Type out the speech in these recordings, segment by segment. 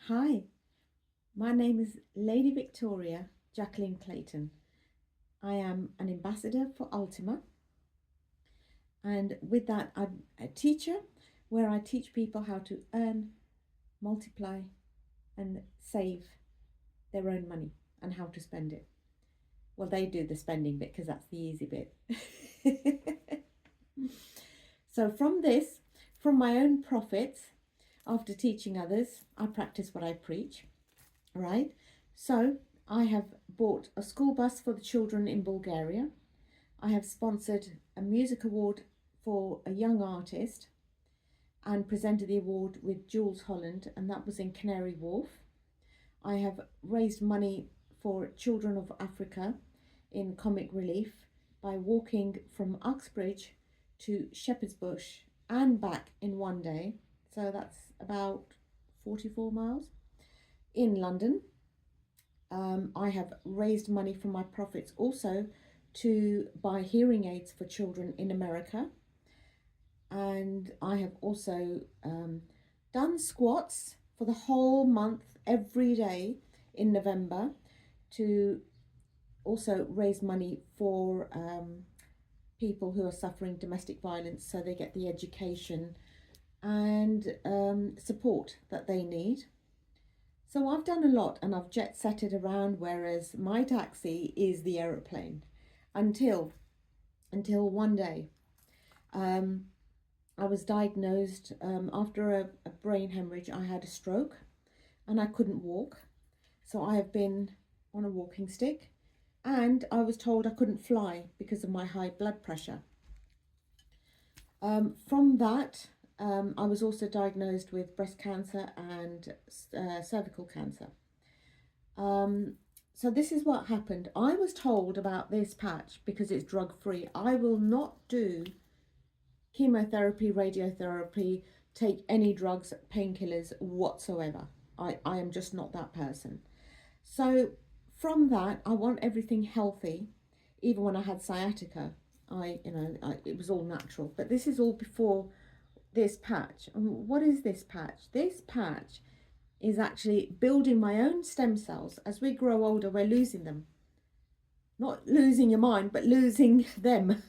Hi, my name is Lady Victoria Jacqueline Clayton. I am an ambassador for Ultima, and with that, I'm a teacher where I teach people how to earn, multiply, and save their own money and how to spend it. Well, they do the spending bit because that's the easy bit. So, from my own profits, after teaching others, I practice what I preach. Right? So I have bought a school bus for the children in Bulgaria. I have sponsored a music award for a young artist and presented the award with Jules Holland, and that was in Canary Wharf. I have raised money for children of Africa in comic relief by walking from Uxbridge to Shepherd's Bush and back in one day. So that's about 44 miles in London. I have raised money from my profits also to buy hearing aids for children in America. And I have also done squats for the whole month, every day in November, to also raise money for people who are suffering domestic violence so they get the education and support that they need. So I've done a lot and I've jet setted around, whereas my taxi is the aeroplane until one day I was diagnosed after a brain hemorrhage. I had a stroke and I couldn't walk. So I have been on a walking stick, and I was told I couldn't fly because of my high blood pressure. From that, I was also diagnosed with breast cancer and cervical cancer. So this is what happened. I was told about this patch because it's drug-free. I will not do chemotherapy, radiotherapy, take any drugs, painkillers whatsoever. I am just not that person. So from that, I want everything healthy. Even when I had sciatica, it was all natural. But this is all before this patch. And what is this patch? This patch is actually building my own stem cells. As we grow older, we're losing them. Not losing your mind, but losing them.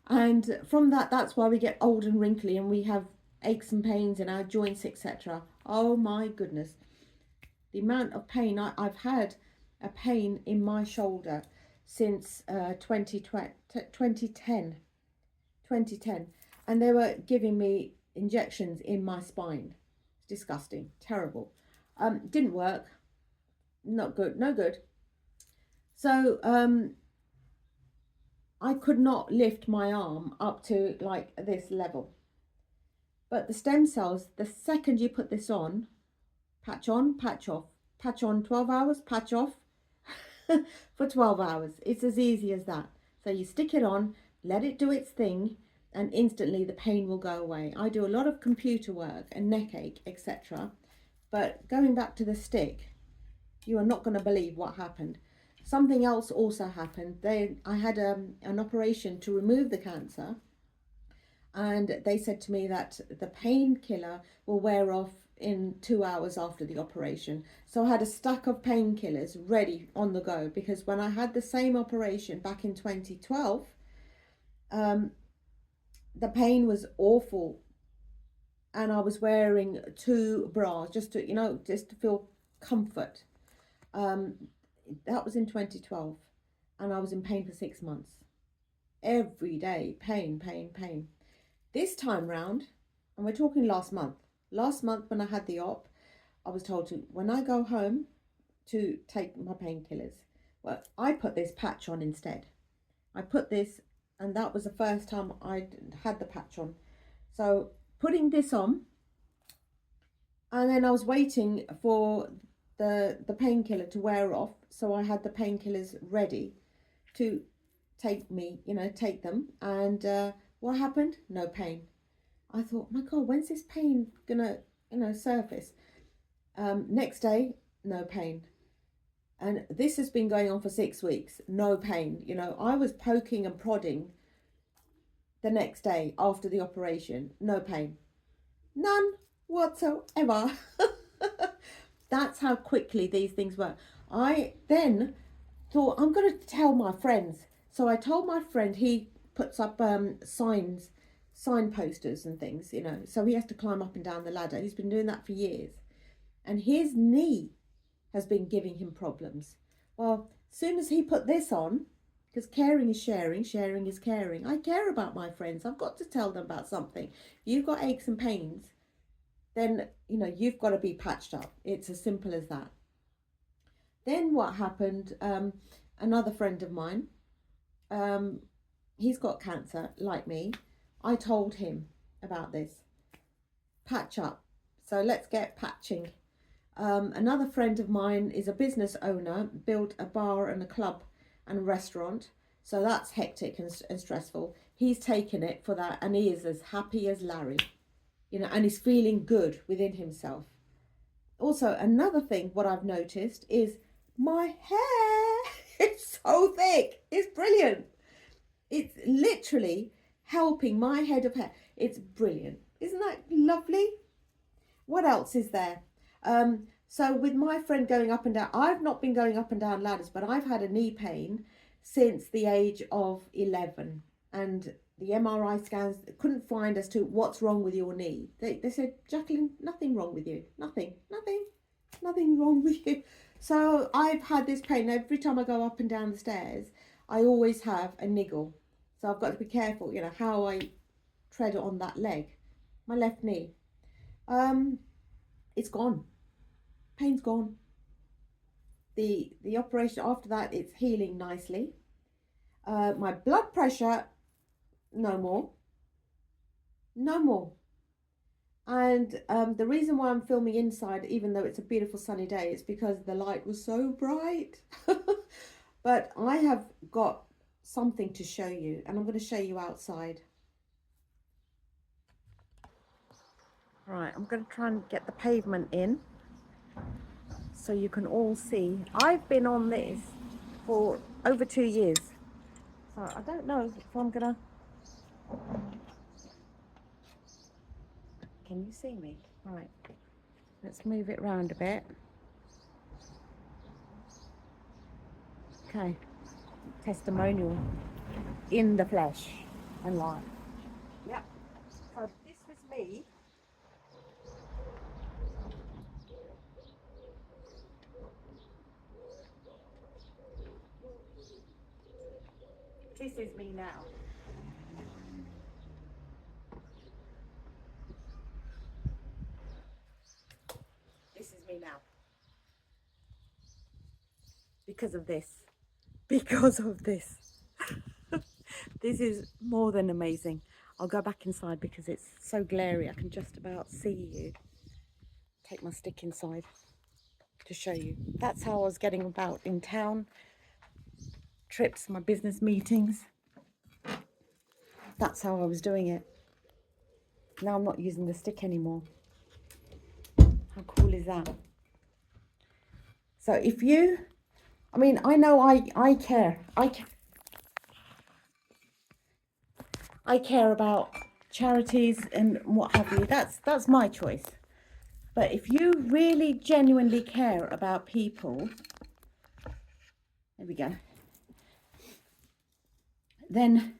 And from that, that's why we get old and wrinkly and we have aches and pains in our joints, etc. Oh my goodness. The amount of pain, I've had a pain in my shoulder since 2010. And they were giving me injections in my spine. It's disgusting, terrible. Didn't work. Not good, no good. So I could not lift my arm up to like this level. But the stem cells, the second you put this on, patch off, patch on 12 hours, patch off for 12 hours. It's as easy as that. So you stick it on, let it do its thing, and instantly the pain will go away. I do a lot of computer work and neck ache, etc. But going back to the stick, you are not going to believe what happened. Something else also happened. I had an operation to remove the cancer, and they said to me that the painkiller will wear off in 2 hours after the operation. So I had a stack of painkillers ready on the go, because when I had the same operation back in 2012, the pain was awful, and I was wearing 2 bras just to feel comfort. That was in 2012, and I was in pain for 6 months. Every day, pain. This time round, and we're talking last month when I had the op, I was told to, when I go home, to take my painkillers. Well, I put this patch on instead. I put this, and that was the first time I had the patch on. So putting this on, and then I was waiting for the painkiller to wear off, so I had the painkillers ready to take them. And what happened? No pain. I thought, my God, when's this pain gonna surface? Next day, no pain. And this has been going on for 6 weeks, no pain. I was poking and prodding the next day after the operation, no pain, none whatsoever. That's how quickly these things work. I then thought, I'm going to tell my friends. So I told my friend, he puts up sign posters and things, you know, so he has to climb up and down the ladder. He's been doing that for years. And his knee has been giving him problems. Well, as soon as he put this on, because caring is sharing, sharing is caring. I care about my friends. I've got to tell them about something. If you've got aches and pains, then, you know, you've got to be patched up. It's as simple as that. Then what happened, another friend of mine, he's got cancer like me. I told him about this. Patch up. So let's get patching. Another friend of mine is a business owner, built a bar and a club and a restaurant. So that's hectic and stressful. He's taken it for that, and he is as happy as Larry, you know, and he's feeling good within himself. Also, another thing, what I've noticed is my hair is so thick. It's brilliant. It's literally helping my head of hair. It's brilliant. Isn't that lovely? What else is there? So with my friend going up and down, I've not been going up and down ladders, but I've had a knee pain since the age of 11. And the MRI scans couldn't find as to what's wrong with your knee. They said, Jacqueline, nothing wrong with you. Nothing wrong with you. So I've had this pain every time I go up and down the stairs. I always have a niggle. So I've got to be careful, you know, how I tread on that leg, my left knee. It's gone. Pain's gone. The operation after that, it's healing nicely. My blood pressure, no more. And the reason why I'm filming inside, even though it's a beautiful sunny day, is because the light was so bright. But I have got something to show you, and I'm going to show you outside. Right, I'm going to try and get the pavement in so you can all see. I've been on this for over 2 years. So I don't know if I'm going to... Can you see me? Right, let's move it round a bit. Okay, testimonial in the flesh and life. Yep, so this was me. This is me now. This is me now. Because of this. This is more than amazing. I'll go back inside because it's so glary. I can just about see you. Take my stick inside to show you. That's how I was getting about in town. Trips, my business meetings. That's how I was doing it. Now I'm not using the stick anymore. How cool is that? So if you, I mean, I know I care. I care about charities and what have you. That's my choice. But if you really genuinely care about people, there we go. Then,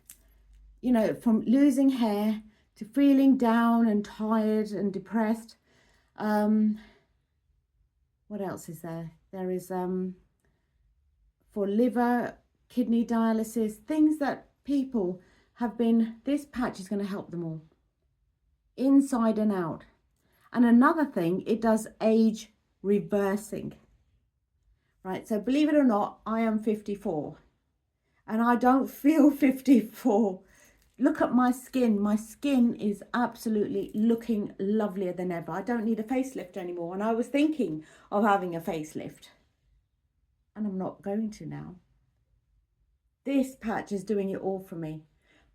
you know, from losing hair to feeling down and tired and depressed. What else is there? There is for liver, kidney dialysis, things that people have been, this patch is going to help them all. Inside and out. And another thing, it does age reversing. Right, so believe it or not, I am 54. And I don't feel 54. Look at my skin. My skin is absolutely looking lovelier than ever. I don't need a facelift anymore. And I was thinking of having a facelift. And I'm not going to now. This patch is doing it all for me.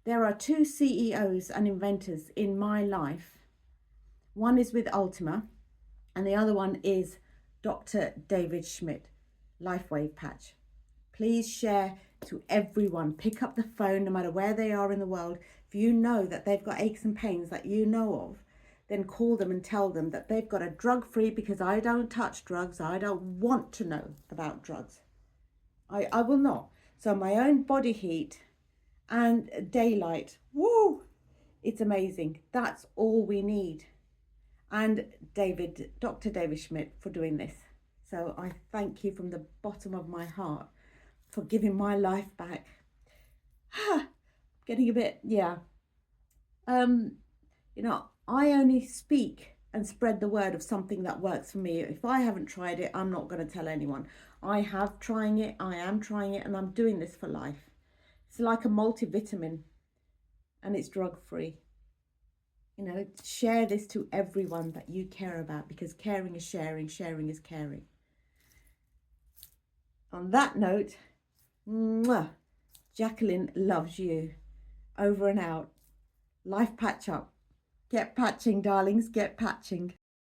There are 2 CEOs and inventors in my life. One is with Ultima, and the other one is Dr. David Schmidt, LifeWave Patch. Please share to everyone. Pick up the phone, no matter where they are in the world. If you know that they've got aches and pains that you know of, then call them and tell them that they've got a drug-free, because I don't touch drugs. I don't want to know about drugs. I will not. So my own body heat and daylight, woo, it's amazing. That's all we need. And Dr. David Schmidt, for doing this. So I thank you from the bottom of my heart for giving my life back. Getting a bit, yeah. You know, I only speak and spread the word of something that works for me. If I haven't tried it, I'm not going to tell anyone. I have trying it, I am trying it, and I'm doing this for life. It's like a multivitamin, and it's drug-free. You know, share this to everyone that you care about, because caring is sharing, sharing is caring. On that note, mwah, Jacqueline loves you. Over and out. Life patch up. Get patching, darlings, get patching.